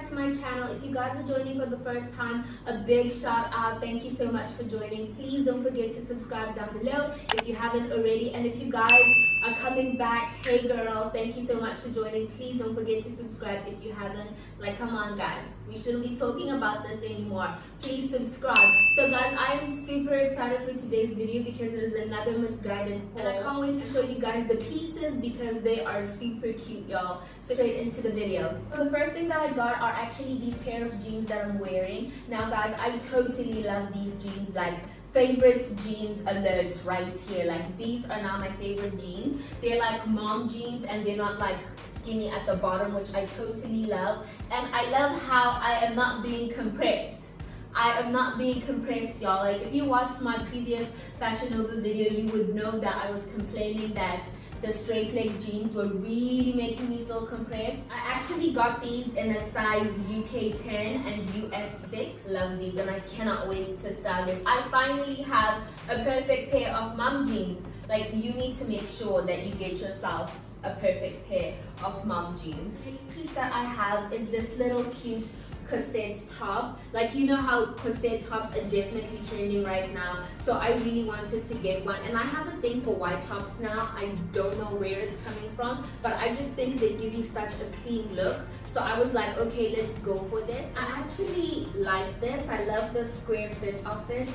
back to my channel. If you guys are joining for the first time, a big shout out. Thank you so much for joining. Please don't forget to subscribe down below if you haven't already. And if you guys are coming back, hey girl, thank you so much for joining. Please don't forget to subscribe if you haven't. Like, come on guys, we shouldn't be talking about this anymore. Please subscribe. So guys, I am super excited for today's video because it is another misguided haul. And I can't wait to show you guys the pieces because they are super cute, y'all. So straight into the video. So the first thing that I got are actually these pair of jeans that I'm wearing. Now guys, I totally love these jeans. Like, favorite jeans alert right here. Like, these are now my favorite jeans. They're like mom jeans and they're not like skinny at the bottom, which I totally love. And I love how I am not being compressed. I am not being compressed, y'all. Like, if you watched my previous Fashion Nova video, you would know that I was complaining that the straight leg jeans were really making me feel compressed. I actually got these in a size UK 10 and US 6. Love these and I cannot wait to style it. I finally have a perfect pair of mom jeans. Like, you need to make sure that you get yourself a perfect pair of mom jeans. The next piece that I have is this little cute corset top. Like, you know how corset tops are definitely trending right now, so I really wanted to get one. And I have a thing for white tops now. I don't know where it's coming from, but I just think they give you such a clean look. So I was like, okay, let's go for this. I actually like this. I love the square fit of it,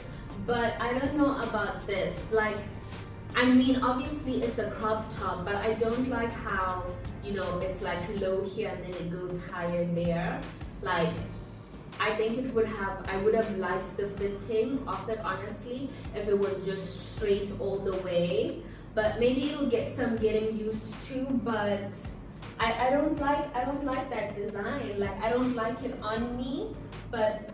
but I don't know about this. Like, I mean, obviously it's a crop top, but I don't like how, you know, it's like low here and then it goes higher there. Like, I think I would have liked the fitting of it, honestly, if it was just straight all the way. But maybe it'll get some getting used to, but I don't like that design. Like, I don't like it on me, but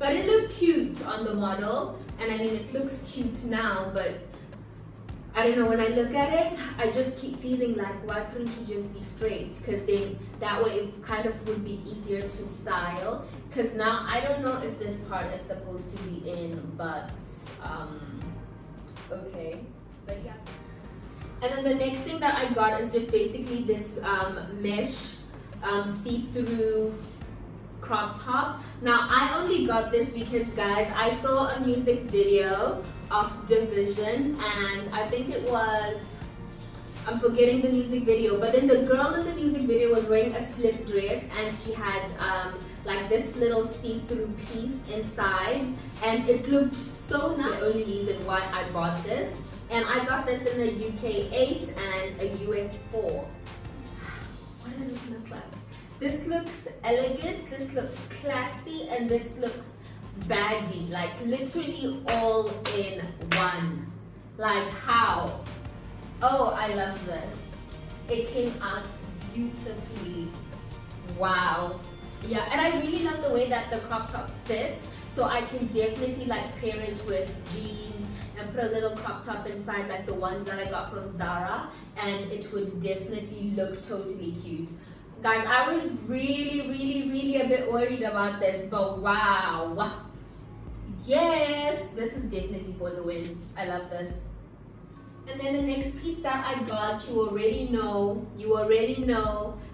it looked cute on the model. And I mean, it looks cute now, but I don't know, when I look at it, I just keep feeling like, why couldn't you just be straight? Because then that way it kind of would be easier to style. Because now I don't know if this part is supposed to be in, but okay, but yeah. And then the next thing that I got is just basically this mesh see-through crop top. Now I only got this because guys, I saw a music video of Division and I think it was, I'm forgetting the music video, but then the girl in the music video was wearing a slip dress and she had like this little see-through piece inside and it looked so nice. The only reason why I bought this, and I got this in the UK 8 and a US 4. What does this look like? This looks elegant, this looks classy, and this looks baddie. Like, literally all in one. Like, how? Oh, I love this. It came out beautifully. Wow. Yeah, and I really love the way that the crop top fits. So I can definitely like pair it with jeans and put a little crop top inside, like the ones that I got from Zara, and it would definitely look totally cute. Guys, I was really a bit worried about this, but wow. Yes, this is definitely for the win. I love this. And then the next piece that I got, you already know,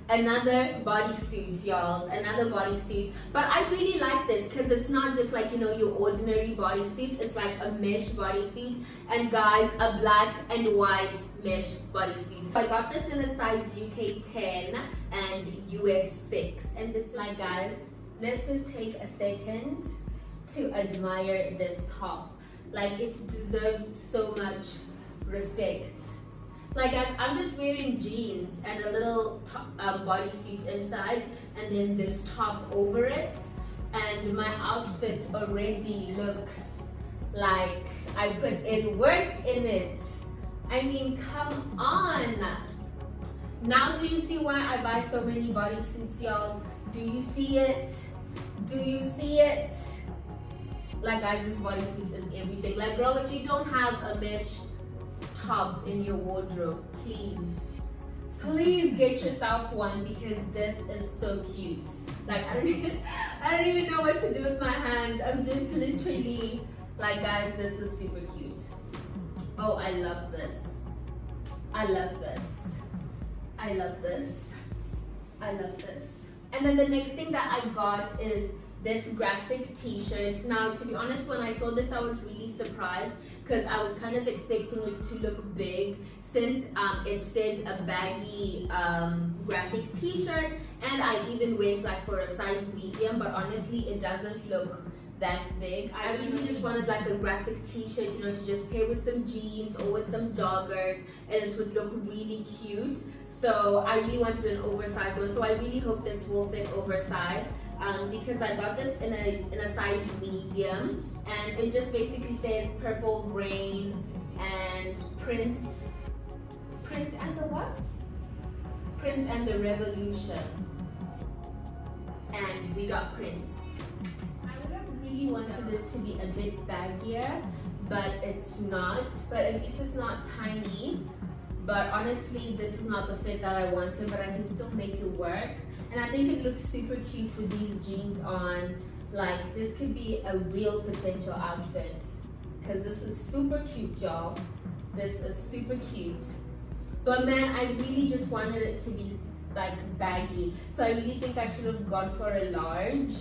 another bodysuit, y'all, another bodysuit. But I really like this because it's not just like, you know, your ordinary bodysuits. It's like a mesh bodysuit, and guys, a black and white mesh bodysuit. I got this in a size UK 10 and US 6. And this, like, guys, let's just take a second to admire this top. Like, it deserves so much respect. Like, I'm just wearing jeans and a little bodysuit inside, and then this top over it, and my outfit already looks like I put in work in it. I mean, come on. Now do you see why I buy so many bodysuits, y'all? Do you see it? Do you see it? Like, guys, this bodysuit is everything. Like, girl, if you don't have a mesh top in your wardrobe, please get yourself one because this is so cute. Like, I don't even know what to do with my hands. I'm just literally like, guys, this is super cute. Oh, I love this. I love this. I love this. I love this. And then the next thing that I got is this graphic t-shirt. Now, to be honest, when I saw this, I was really surprised because I was kind of expecting it to look big since it said a baggy graphic t-shirt, and I even went like for a size medium, but honestly it doesn't look that big. I really just wanted like a graphic t-shirt, you know, to just pair with some jeans or with some joggers, and it would look really cute. So I really wanted an oversized one, so I really hope this will fit oversized. Because I got this in a size medium, and it just basically says Purple Rain and Prince and the what? Prince and the Revolution. And we got Prince. I would have really wanted this to be a bit baggier, but it's not. But at least it's not tiny. But honestly, this is not the fit that I wanted, but I can still make it work. And I think it looks super cute with these jeans on. Like, this could be a real potential outfit, because this is super cute, y'all. This is super cute. But man, I really just wanted it to be like baggy. So I really think I should have gone for a large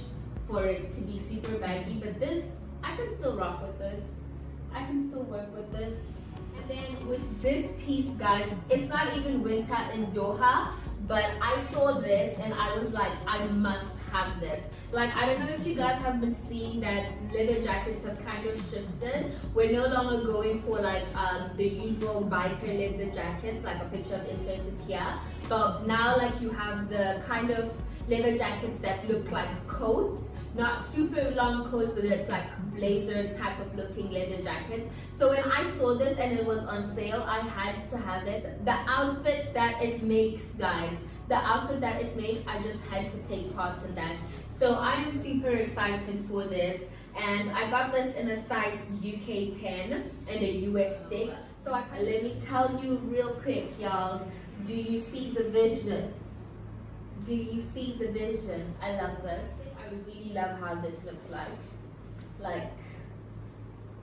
for it to be super baggy. But this, I can still rock with this. I can still work with this. And then with this piece, guys, it's not even winter in Doha, but I saw this and I was like, I must have this. Like, I don't know if you guys have been seeing that leather jackets have kind of shifted. We're no longer going for like the usual biker leather jackets, like a picture of inserted here. But now like you have the kind of leather jackets that look like coats. Not super long coats, but it's like blazer type of looking leather jackets. So when I saw this and it was on sale, I had to have this. The outfits that it makes, guys, the outfit that it makes, I just had to take part in that. So I am super excited for this. And I got this in a size UK 10 and a US 6. So let me tell you real quick, y'all. Do you see the vision? Do you see the vision? I love this. I really love how this looks like.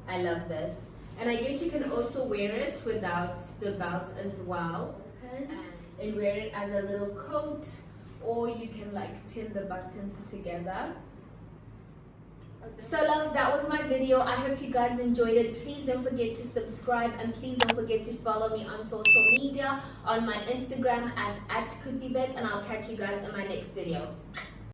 I love this. And I guess you can also wear it without the belt as well. And wear it as a little coat, or you can like pin the buttons together. So loves, that was my video. I hope you guys enjoyed it. Please don't forget to subscribe, and please don't forget to follow me on social media, on my Instagram at @Kuzibet, and I'll catch you guys in my next video.